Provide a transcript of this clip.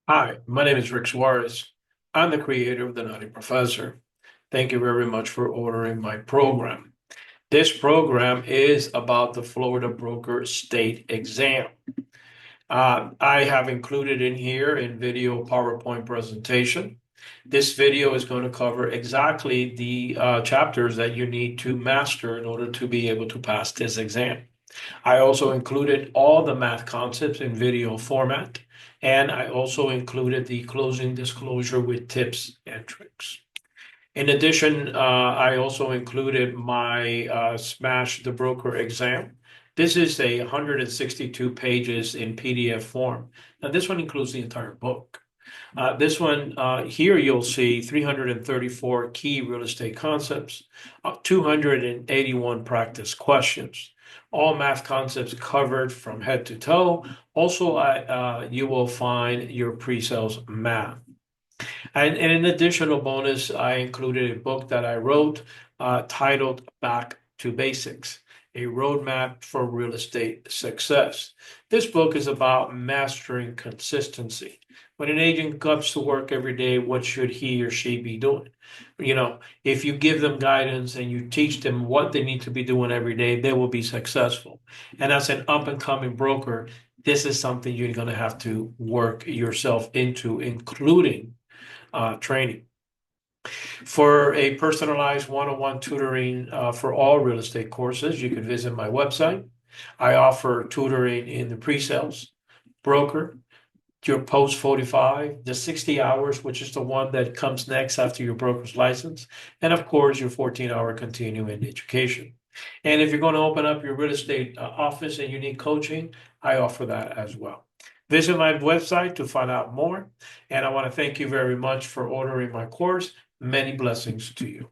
Hi, my name is Rick Suarez. I'm the creator of the Nutty Professor. Thank you very much for ordering my program. This program is about the Florida Broker State Exam. I have included in here in video PowerPoint presentation. This video is going to cover exactly the chapters that you need to master in order to be able to pass this exam. I also included all the math concepts in video format, and I also included the closing disclosure with tips and tricks. In addition, I also included my Smash the Broker exam. This is 162 pages in PDF form. Now, this one includes the entire book. This one here you'll see 334 key real estate concepts, 281 practice questions, all math concepts covered from head to toe. Also, you will find your pre-sales math. And an additional bonus, I included a book that I wrote titled Back to Basics, a roadmap for real estate success. This book is about mastering consistency. When an agent comes to work every day, what should he or she be doing? If you give them guidance and you teach them what they need to be doing every day, they will be successful. And as an up and coming broker, this is something you're going to have to work yourself into, including training. For a personalized one-on-one tutoring for all real estate courses, you can visit my website. I offer tutoring in the pre-sales, broker, your post 45, the 60 hours, which is the one that comes next after your broker's license, and of course, your 14-hour continuing education. And if you're going to open up your real estate office and you need coaching, I offer that as well. Visit my website to find out more. And I want to thank you very much for ordering my course. Many blessings to you.